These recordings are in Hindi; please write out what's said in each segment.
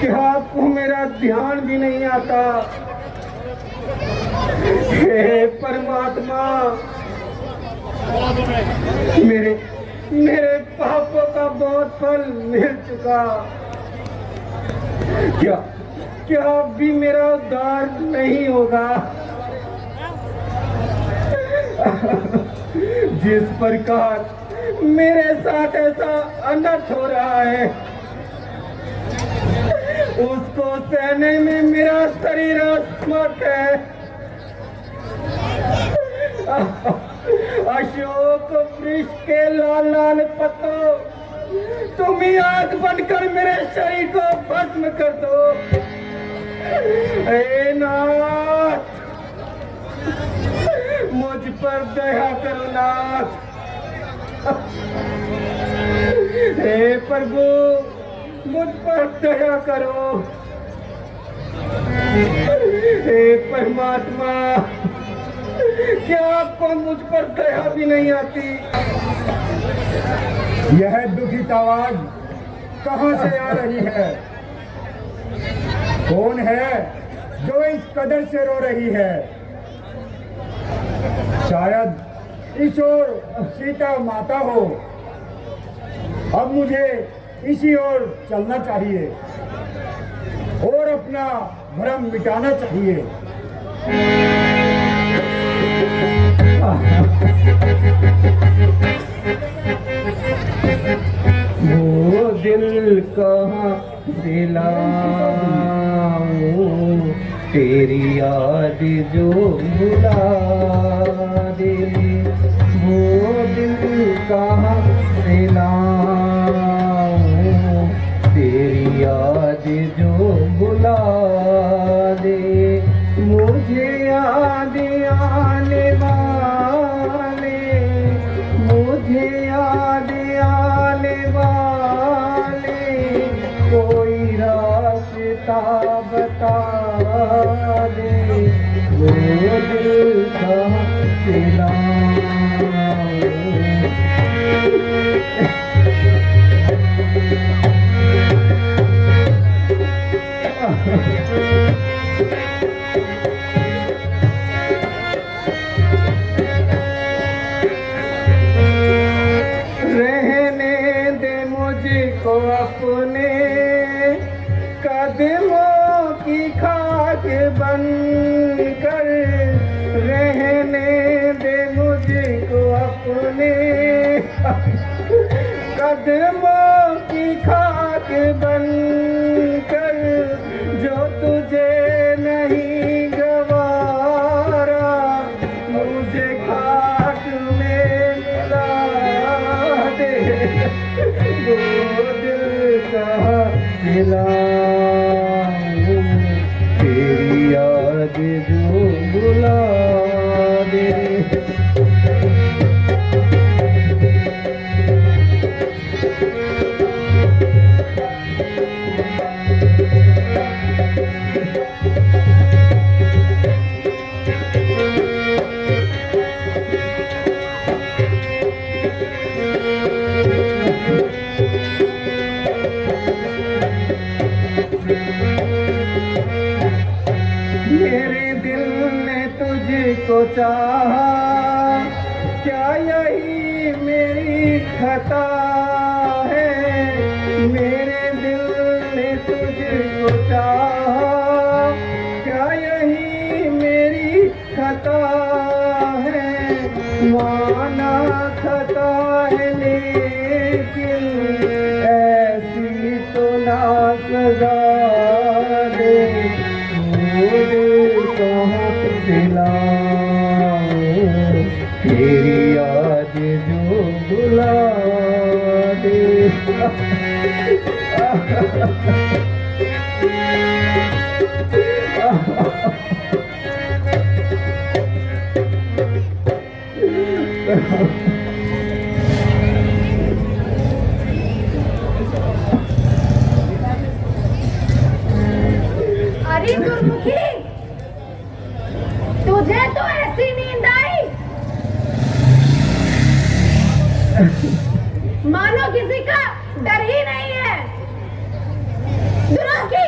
क्या आपको मेरा ध्यान भी नहीं आता? हे परमात्मा, मेरे मेरे पापों का बहुत फल मिल चुका। क्या क्या अब भी मेरा उद्धार नहीं होगा? जिस प्रकार मेरे साथ ऐसा अनर्थ हो रहा है, उसको सहने में मेरा शरीर असमर्थ है। अशोक वृक्ष के लाल लाल पत्तों, तुम ही आग बनकर मेरे शरीर को भस्म कर दो। हे नाथ, मुझ पर दया करो नाथ। हे प्रभु, मुझ पर दया करो। हे परमात्मा, क्या आपको मुझ पर दया भी नहीं आती? यह दुखित आवाज कहां से आ रही है? कौन है जो इस कदर से रो रही है? शायद इस ओर सीता माता हो। अब मुझे इसी ओर चलना चाहिए और अपना भ्रम मिटाना चाहिए। वो दिल कहाँ दिलाऊं, तेरी याद जो भुला दे। वो दिल कहाँ दिलाऊं, तेरी याद जो भुला दे। मुझे याद आने वाले, मुझे याद आने वाले, कोई रास्ता बता दे। वो दिल कहाँ दिलाऊं। रहने दे मुझको अपने कदमों की खाक बनकर, रहने दे मुझको अपने कदमों की खाक बनकर। जो तुझे नहीं गवारा, मुझे खाक में मिला दे। वो दिल कहाँ दिलाऊं, तेरी याद जो भुला दे। मेरे दिल ने तुझको चाहा, क्या यही मेरी खता है? मेरे दिल ने तुझको चाहा, क्या यही मेरी खता है? माना खता है लेकिन ऐसी तो ना सजा दे। कहाँ दिलाऊं, तेरी याद जो भुला दे। अरे गुरमुखी, तुझे तो ऐसी नींद आई मानो किसी का डर ही नहीं है। दुर्मुखी,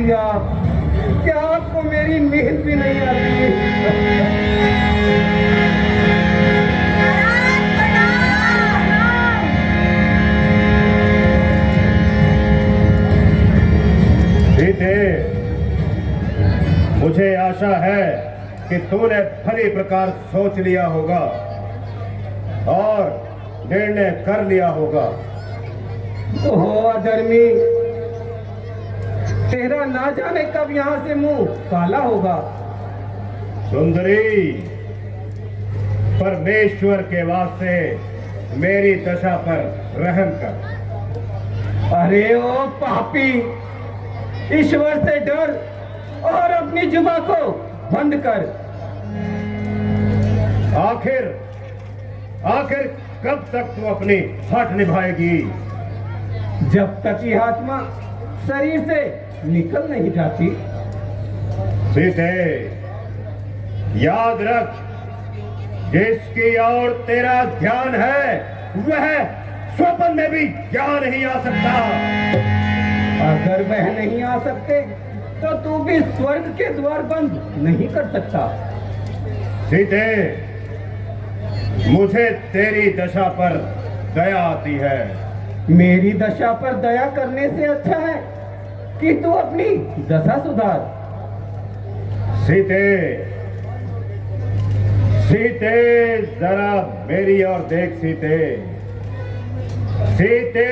पापी आप, क्या आपको मेरी नींद भी नहीं आती? सीते, मुझे आशा है कि तूने भली प्रकार सोच लिया होगा और निर्णय कर लिया होगा। ओहो अधर्मी, तेरा ना जाने कब यहाँ से मुंह काला होगा। सुंदरी, परमेश्वर के वास्ते मेरी दशा पर रहम कर। अरे ओ पापी, ईश्वर से डर और अपनी जुबान को बंद कर। आखिर कब तक तू अपनी हठ निभाएगी? जब तक ये आत्मा शरीर से निकल नहीं जाती। सीते, याद रख, जिसकी ओर तेरा ध्यान है वह स्वप्न में भी यहाँ नहीं आ सकता। अगर वह नहीं आ सकते तो तू भी स्वर्ग के द्वार बंद नहीं कर सकता। सीते, मुझे तेरी दशा पर दया आती है। मेरी दशा पर दया करने से अच्छा है कि तू अपनी दशा सुधार। सीते, सीते, जरा मेरी ओर देख। सीते, सीते,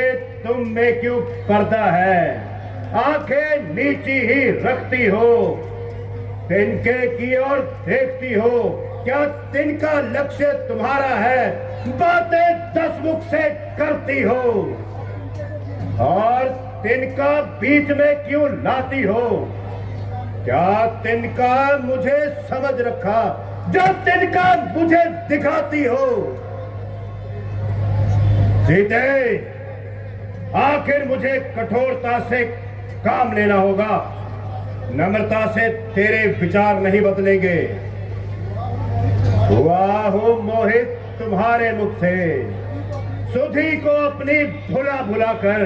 तुम में क्यों पर्दा है? आंखें नीची ही रखती हो, तिनके की ओर देखती हो। क्या तिनका लक्ष्य तुम्हारा है? बातें 10 मुख से करती हो और तिनका बीच में क्यों लाती हो? क्या तिनका मुझे समझ रखा जो तिनका मुझे दिखाती हो? सीते, आखिर मुझे कठोरता से काम लेना होगा, नम्रता से तेरे विचार नहीं बदलेंगे। हुआ हूं मोहित तुम्हारे मुख से, सुधी को अपनी भुला भुला कर।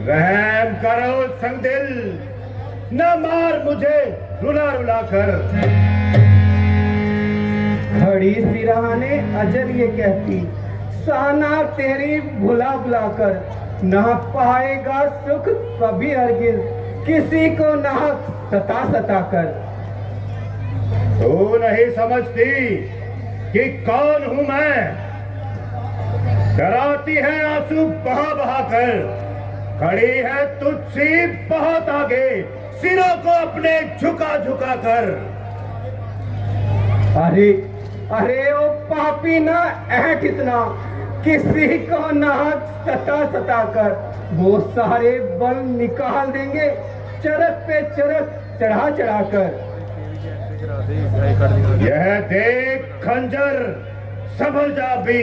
रहम करो संगदिल, न मार मुझे रुला रुला कर। खड़ी सिरहाने अजर ये कहती, साना तेरी भुला भुला कर। ना पाएगा सुख कभी हरगिज, किसी को ना सता सता कर। तू नहीं समझती कि कौन हूं मैं? डराती है आंसू बहा बहा कर, खड़ी है तुझसे बहुत आगे, सिरों को अपने झुका झुका कर। अरे अरे ओ पापी, ना ऐठ इतना, किसी को ना सता सता कर। वो सारे बल निकाल देंगे चरक पे चरक चढ़ा चढ़ा कर। यह देख खंजर, संभल जा भी,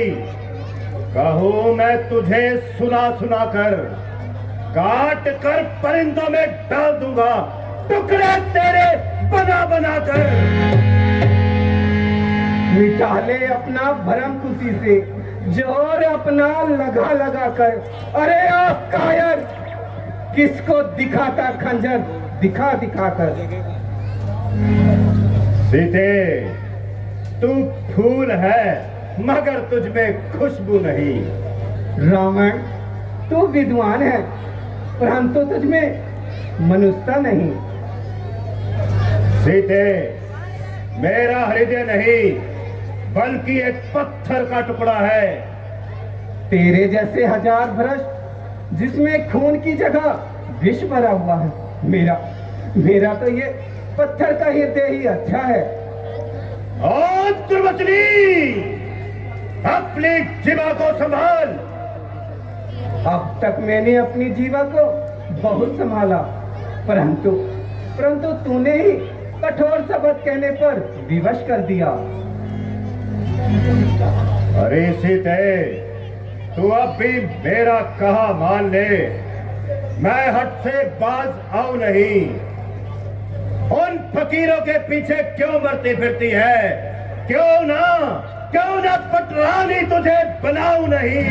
कहूं मैं तुझे सुना सुना कर। काट कर परिंदों में डाल दूंगा, टुकड़े तेरे बना बना कर। मिटा ले अपना भरम खुशी से, जोर अपना लगा लगा कर। अरे आप कायर, किसको दिखाता खंजर दिखा दिखा कर। सीते, तू फूल है मगर तुझ में खुशबू नहीं। रावण, तू विद्वान है परंतु तुझ में मनुष्यता नहीं। सीते, मेरा हृदय नहीं बल्कि एक पत्थर का टुकड़ा है। तेरे जैसे हजार भ्रष्ट जिसमें खून की जगह विष भरा हुआ है। मेरा तो ये पत्थर का हृदय ही अच्छा है। और दुर्वचनी, अपनी जीवा को संभाल। अब तक मैंने अपनी जीवा को बहुत संभाला, परंतु तूने ही कठोर शब्द कहने पर विवश कर दिया। अरे सीते, तू अब भी मेरा कहा मान ले, मैं हट से बाज आऊं नहीं। उन फकीरों के पीछे क्यों मरती फिरती है? क्यों ना पटरानी तुझे बनाऊं नहीं।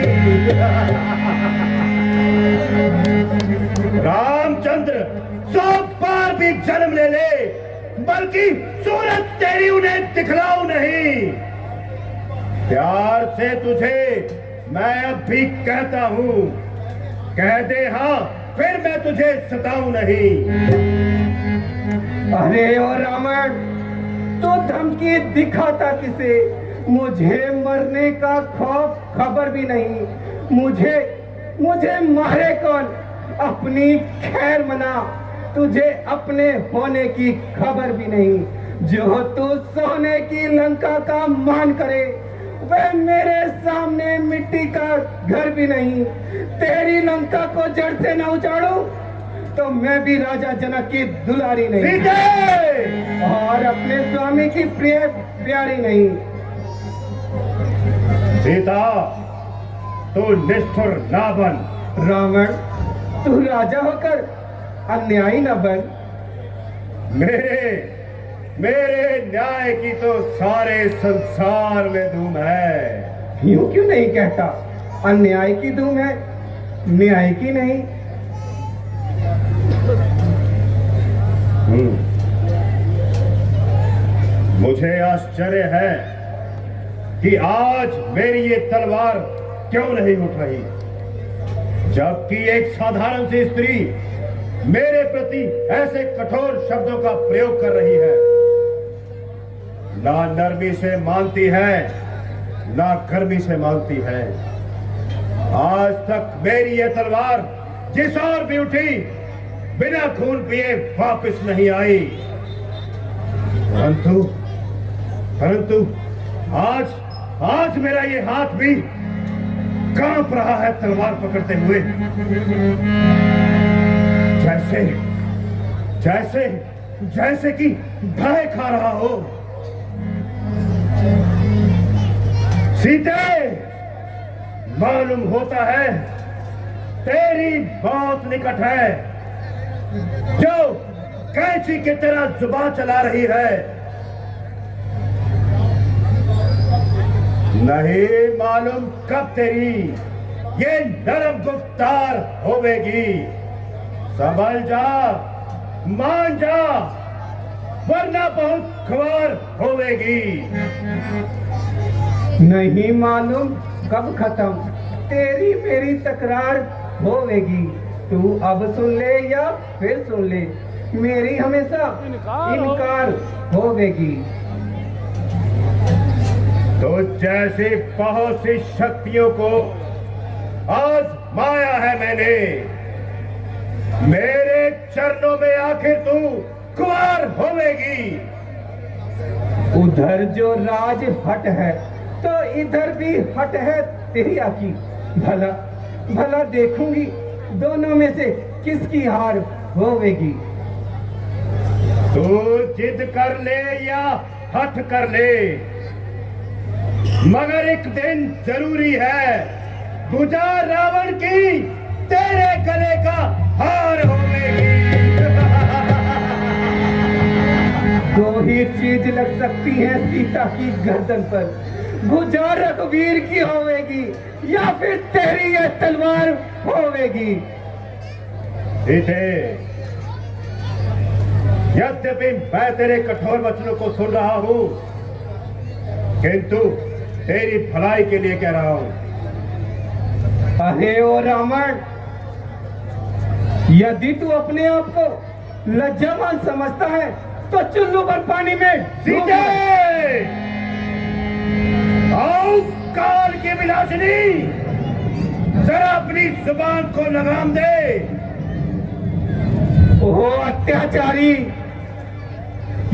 रामचंद्र 100 बार भी जन्म ले ले, बल्कि सूरत तेरी उन्हें दिखलाऊं नहीं। प्यार से तुझे मैं अब भी कहता हूं, कह दे हाँ, फिर मैं तुझे सताऊं नहीं। अरे ओ रावण, तो धमकी दिखाता किसे? मुझे मरने का खौफ खबर भी नहीं। मुझे मारे कौन? अपनी खैर मना, तुझे अपने होने की खबर भी नहीं। जो तू सोने की लंका का मान करे, वह मेरे सामने मिट्टी का घर भी नहीं। तेरी लंका को जड़ से न उजाड़ूं तो मैं भी राजा जनक की दुलारी नहीं, सीते! और अपने स्वामी की प्रिय प्यारी नहीं। सीता, तू निष्ठुर ना बन। रावण, तू राजा होकर अन्यायी न बन। मेरे न्याय की तो सारे संसार में धूम है। यूं क्यों नहीं कहता? अन्याय की धूम है, न्याय की नहीं। मुझे आश्चर्य है कि आज मेरी ये तलवार क्यों नहीं उठ रही, जबकि एक साधारण सी स्त्री मेरे प्रति ऐसे कठोर शब्दों का प्रयोग कर रही है। ना नरमी से मानती है, ना गर्मी से मानती है। आज तक मेरी ये तलवार जिस और भी उठी, बिना खून पिए वापस नहीं आई। परंतु आज मेरा ये हाथ भी कांप रहा है तलवार पकड़ते हुए, जैसे कि भय खा रहा हो। सीते, मालूम होता है तेरी मौत निकट है, जो कैंची की तरह जुबान चला रही है। नहीं मालूम कब तेरी ये नरम गुफ्तार होवेगी। संभल जा, मान जा, वरना बहुत ख्वार होवेगी। नहीं मालूम कब खत्म तेरी मेरी तकरार होवेगी। तू अब सुन ले या फिर सुन ले, मेरी हमेशा इनकार होवेगी। तो जैसी बहुत सी शक्तियों को आजमाया है मैंने, मेरे चरणों में आखिर तू कुंवार होवेगी। उधर जो राज हट है तो इधर भी हट है तेरी आकी। भला देखूंगी दोनों में से किसकी हार होवेगी। तू जिद कर ले या हठ कर ले, मगर एक दिन जरूरी है, भुजा रावण की तेरे गले का हार होवेगी। दो ही चीज लग सकती है सीता की गर्दन पर, भुजा रघुवीर की होवेगी या फिर तेरी ये तलवार होवेगी। सीते, यद्यपि मैं तेरे कठोर वचनों को सुन रहा हूं, किंतु तेरी भलाई के लिए कह रहा हूं। अरे ओ रावण, यदि तू अपने आप को लज्जावान समझता है तो चुल्लू भर पानी में सीते, आओ काल की विलासिनी, जरा अपनी जुबान को लगाम दे। ओहो अत्याचारी,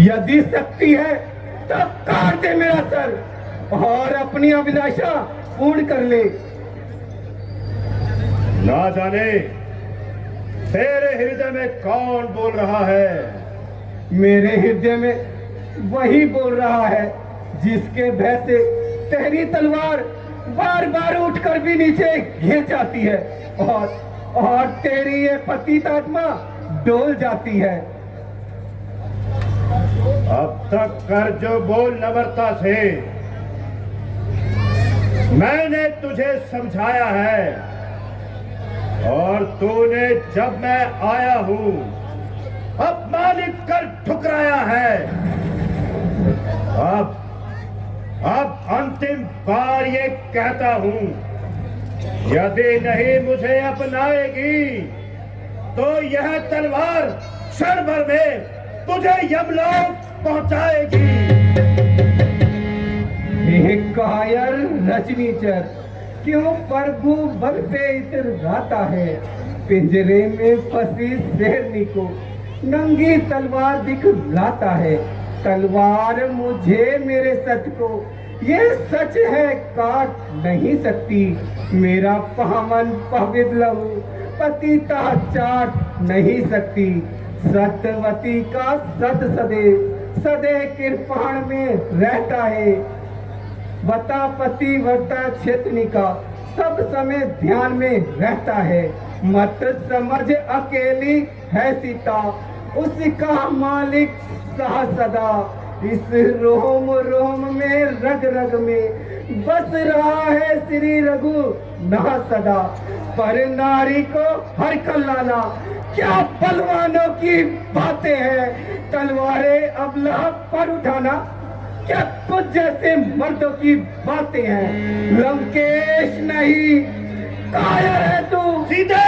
यदि शक्ति है तो काट दे मेरा सर और अपनी अभिलाषा पूर्ण कर ले। ना जाने तेरे हृदय में कौन बोल रहा है। मेरे हृदय में वही बोल रहा है जिसके भय से तेरी तलवार बार बार उठकर भी नीचे गिर जाती है और तेरी ये पतित आत्मा डोल जाती है। अब तक कर जो बोल नम्रता से, मैंने तुझे समझाया है, और तूने जब मैं आया हूं अपमानित कर ठुकराया है। अब अंतिम बार ये कहता हूं, यदि नहीं मुझे अपनाएगी तो यह तलवार क्षण भर में तुझे यमलोक पहुंचाएगी। हे कायर रजनीचर, क्यों प्रभु बल पे इतराता है? पिंजरे में फंसी शेरनी को नंगी तलवार दिखलाता है। तलवार मुझे मेरे सच को, ये सच है काट नहीं सकती। मेरा पावन पवित्र लहू पतिता चाट नहीं सकती। सत्यवती का सत सदे कृपाण में रहता है। वता पति वर्ता क्षेत्रनी का सब समय ध्यान में रहता है। मत समझ अकेली है सीता, उसका मालिक सहा सदा। इस रोम रोम में रग रग में बस रहा है श्री रघु नहा सदा। पर नारी को हर कल्लाना, क्या बलवानों की बातें हैं। तलवारें अबला पर उठाना, क्या कुछ जैसे मर्दों की बातें हैं। लंकेश नहीं, कायर है तू। सीधे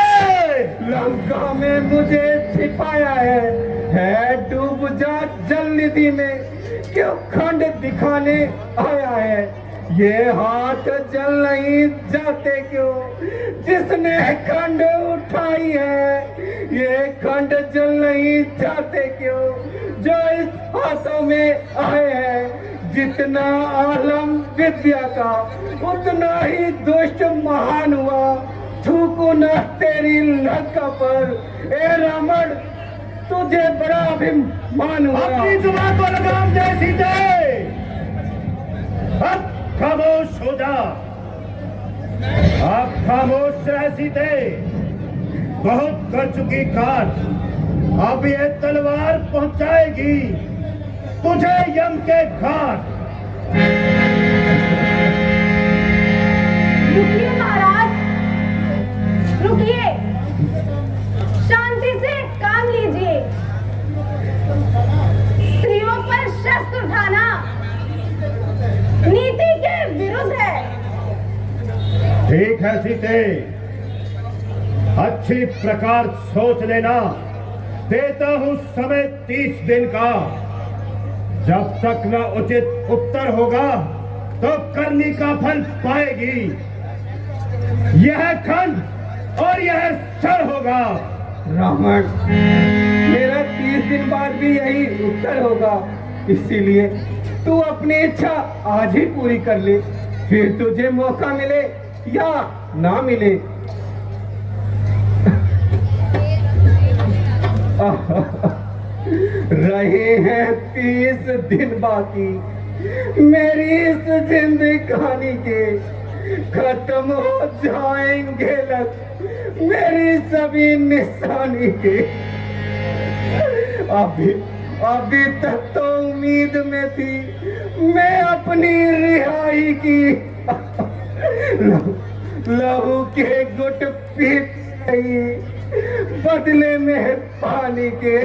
लंका में मुझे छिपाया है डूब जा जल निधि में, क्यों खंड दिखाने आया है। ये हाथ जल नहीं जाते क्यों, जिसने खंड उठाई है। ये खंड जल नहीं जाते क्यों, जो इस हाथों में आए हैं। जितना आलम विद्या का, उतना ही दुष्ट महान हुआ। थूकू न तेरी लंका पर, ए रावण तुझे बड़ा अभिमान हुआ। अपनी जुबान को लगाम दे सीधे, अब खामोश हो जा। अब खामोश रह सीधे, बहुत कर चुकी काट। अब ये तलवार पहुंचाएगी तुझे यम के घाट। रुकिए महाराज, रुकिए, शांति से काम लीजिए। स्त्रियों पर शस्त्र उठाना नीति के विरुद्ध है। ठीक है सीते, अच्छी प्रकार सोच लेना। देता हूं समय 30 दिन का। जब तक न उचित उत्तर होगा तो करनी का फल पाएगी। यह खंड और यह सर होगा। रावण, मेरा 30 दिन बाद भी यही उत्तर होगा। इसीलिए तू अपनी इच्छा आज ही पूरी कर ले, फिर तुझे मौका मिले या ना मिले। रहे हैं 30 दिन बाकी मेरी इस जिंदगानी के। खत्म हो जाएंगे लग मेरी सभी निशानी के। अभी तक तो उम्मीद में थी मैं अपनी रिहाई की। लहू के गुट पीट गई बदले में पानी के।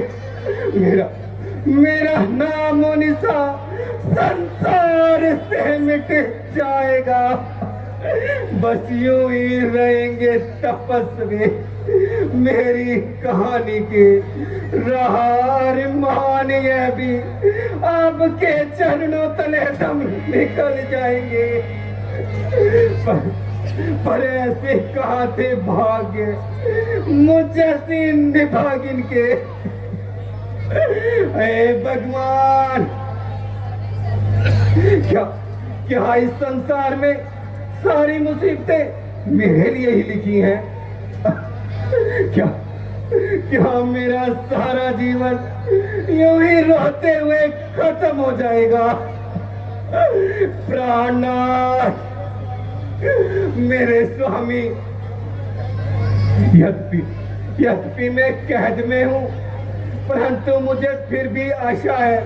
मेरा नाम निशा संसार से मिट जाएगा। बस यूं ही रहेंगे तपस्वी मेरी कहानी के। रहार मान ये भी आपके चरणों तले दम निकल जाएंगे। पर ऐसे कहाँ थे भाग्य मुझ जैसी निभागिन के। हे भगवान, क्या इस संसार में सारी मुसीबतें मेरे लिए ही लिखी हैं? क्या मेरा सारा जीवन यूं ही रोते हुए खत्म हो जाएगा? प्राणनाथ, मेरे स्वामी, यद्यपि मैं कैद में हूँ, परंतु मुझे फिर भी आशा है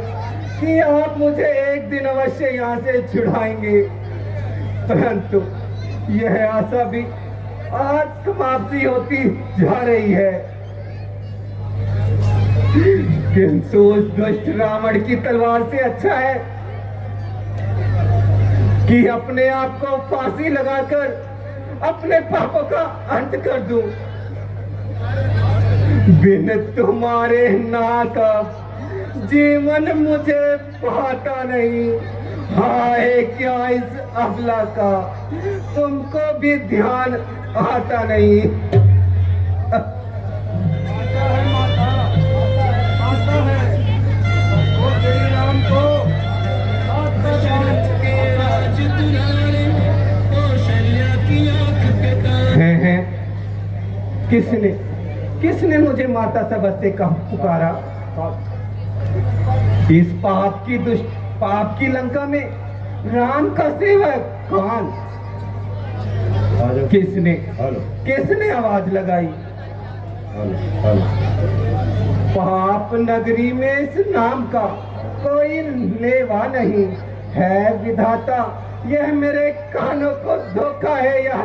कि आप मुझे एक दिन अवश्य यहाँ से छुड़ाएंगे। परंतु यह आशा भी आज समाप्ति होती जा रही है। किंतु उस दुष्ट रावण की तलवार से अच्छा है कि अपने आप को फांसी लगाकर अपने पापों का अंत कर दूं। बिन तुम्हारे ना का जीवन मुझे भाता नहीं। हाय क्या इस अबला का तुमको भी ध्यान आता नहीं। आता है वो श्री राम को हैं किसने मुझे माता सबद से कहा पुकारा? इस पाप की लंका में राम का सेवक कौन? किसने आवाज लगाई? पाप नगरी में इस नाम का कोई लेवा नहीं है। विधाता यह मेरे कानों को धोखा है। यह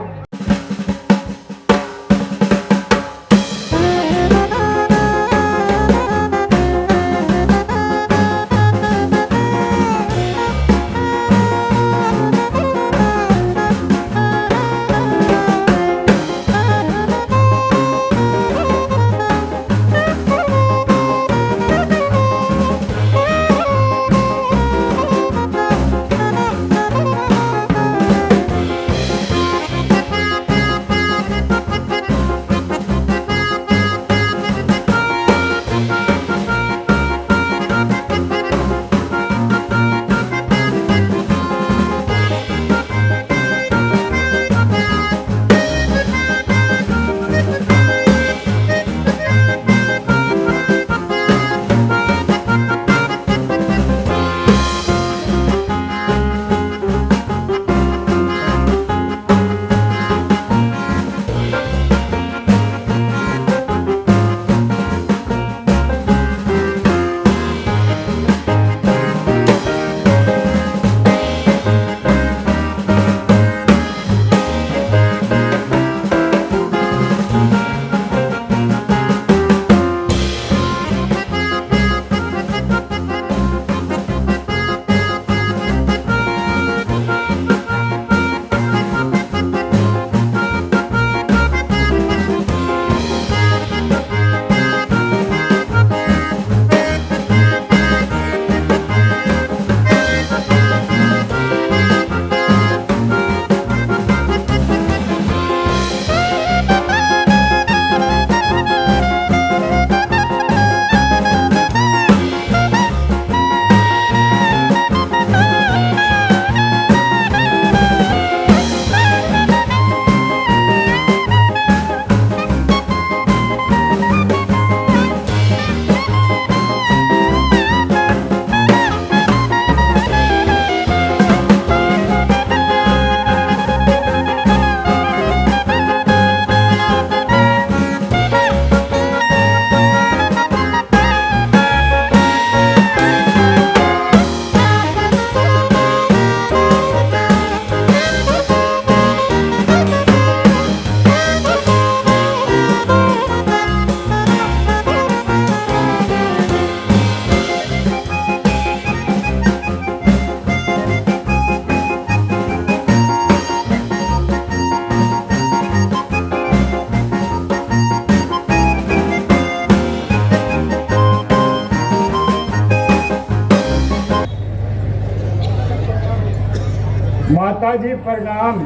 माता जी प्रणाम।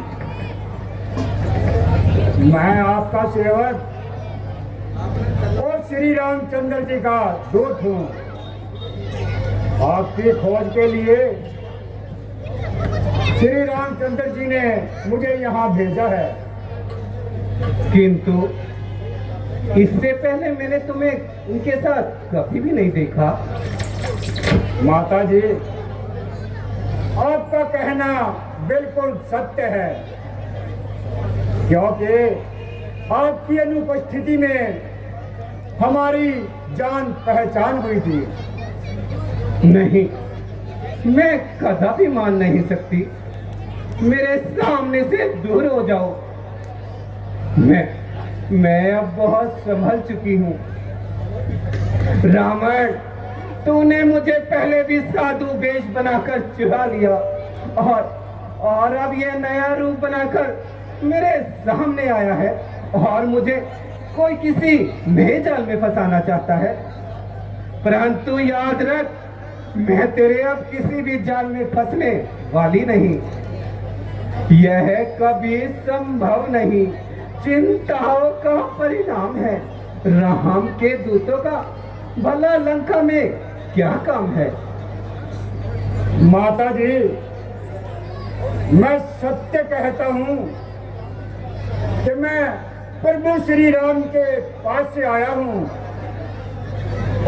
मैं आपका सेवक और श्री रामचंद्र जी का दूत हूँ। आपकी खोज के लिए श्री रामचंद्र जी ने मुझे यहाँ भेजा है। किंतु इससे पहले मैंने तुम्हें उनके साथ कभी भी नहीं देखा। माता जी, आपका कहना बिल्कुल सत्य है, क्योंकि आपकी अनुपस्थिति में हमारी जान पहचान हुई थी। नहीं, मैं कदापि मान नहीं सकती। मेरे सामने से दूर हो जाओ। मैं अब बहुत संभल चुकी हूँ। रावण, तूने मुझे पहले भी साधु वेश बनाकर चुरा लिया और अब यह नया रूप बनाकर मेरे सामने आया है और मुझे कोई किसी नए जाल में फंसाना चाहता है। परंतु याद रख, मैं तेरे अब किसी भी जाल में फंसने वाली नहीं। यह कभी संभव नहीं। चिंताओं का परिणाम है। राम के दूतों का भला लंका में क्या काम है? माता जी, मैं सत्य कहता हूँ कि मैं प्रभु श्री राम के पास से आया हूँ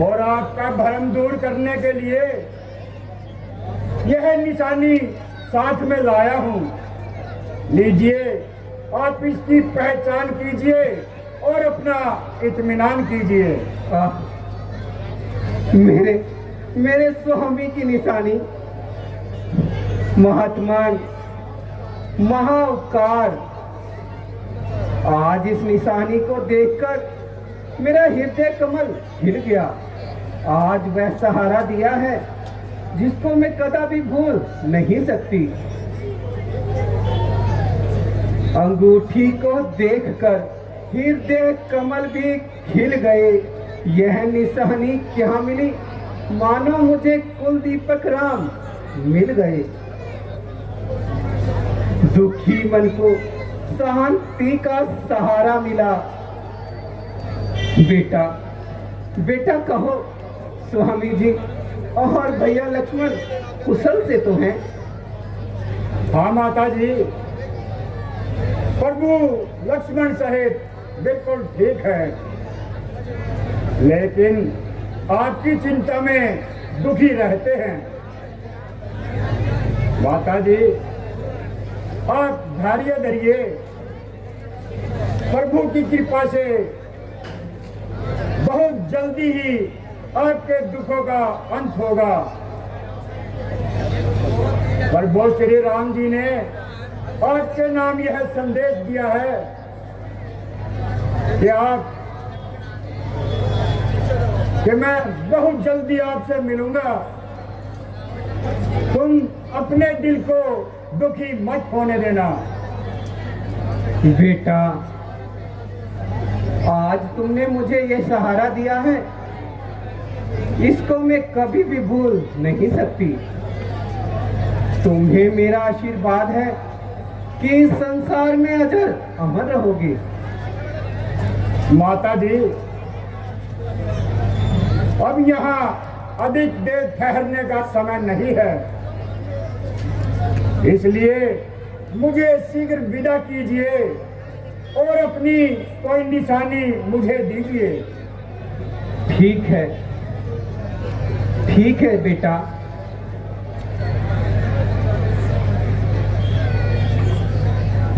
और आपका भ्रम दूर करने के लिए यह निशानी साथ में लाया हूँ। लीजिए, आप इसकी पहचान कीजिए और अपना इत्मीनान कीजिए। मेरे स्वामी की निशानी, महात्मान, महाउपकार। आज इस निशानी को देखकर मेरा हृदय कमल खिल गया। आज वह सहारा दिया है जिसको मैं कदापि भूल नहीं सकती। अंगूठी को देखकर हृदय कमल भी खिल गए। यह निशानी क्या मिली? मानो मुझे कुलदीपक राम मिल गए। दुखी मन को शांति का सहारा मिला। बेटा, बेटा कहो, स्वामी जी और भैया लक्ष्मण कुशल से तो हैं? हाँ माता जी, प्रभु लक्ष्मण सहित बिल्कुल ठीक है, लेकिन आपकी चिंता में दुखी रहते हैं। माता जी, आप धैर्य धरिए। प्रभु की कृपा से बहुत जल्दी ही आपके दुखों का अंत होगा। प्रभु श्री राम जी ने आपके नाम यह संदेश दिया है कि मैं बहुत जल्दी आपसे मिलूंगा। तुम अपने दिल को दुखी मत होने देना। बेटा, आज तुमने मुझे यह सहारा दिया है, इसको मैं कभी भी भूल नहीं सकती। तुम्हें मेरा आशीर्वाद है कि इस संसार में अजर अमर रहोगी। माता जी, अब यहाँ अधिक देर ठहरने का समय नहीं है, इसलिए मुझे शीघ्र विदा कीजिए और अपनी कोई निशानी मुझे दीजिए। ठीक है बेटा।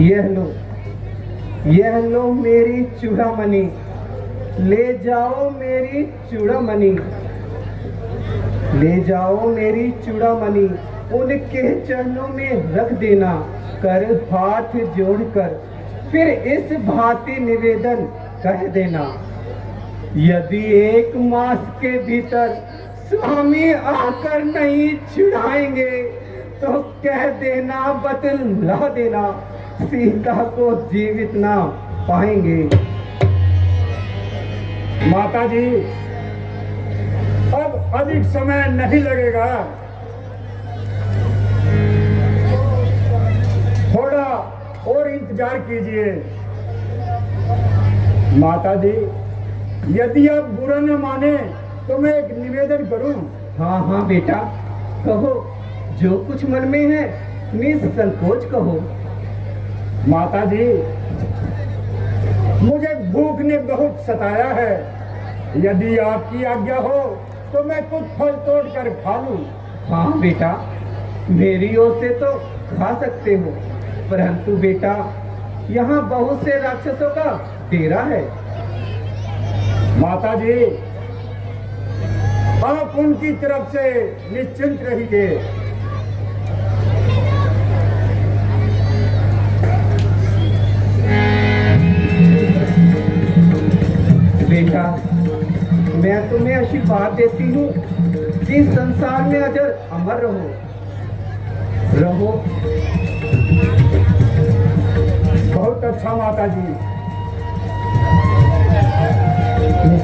यह लो मेरी चूड़ामणि। ले जाओ मेरी चूड़ामणि। ले जाओ मेरी चूड़ामणि। उनके चरणों में रख देना, कर हाथ जोड़कर फिर इस भांति निवेदन कह देना। यदि 1 मास के भीतर स्वामी आकर नहीं छुड़ाएंगे तो कह देना, बतला देना, सीता को जीवित ना पाएंगे। माता जी, अब अधिक समय नहीं लगेगा। थोड़ा और इंतजार कीजिए। माता जी, यदि आप बुरा न माने तो मैं एक निवेदन करूं। हाँ बेटा, कहो, जो कुछ मन में है निसंकोच कहो। माता जी, मुझे भूख ने बहुत सताया है। यदि आपकी आज्ञा हो तो मैं कुछ फल तोड़ कर खा लूं। हाँ बेटा, मेरी ओर से तो खा सकते हो, परंतु बेटा यहाँ बहुत से राक्षसों का डेरा है। माता जी, आप उनकी तरफ से निश्चिंत रहिए। बेटा, मैं तुम्हें आशीर्वाद देती हूँ कि संसार में अजर अमर रहो रहो। बहुत अच्छा माता जी।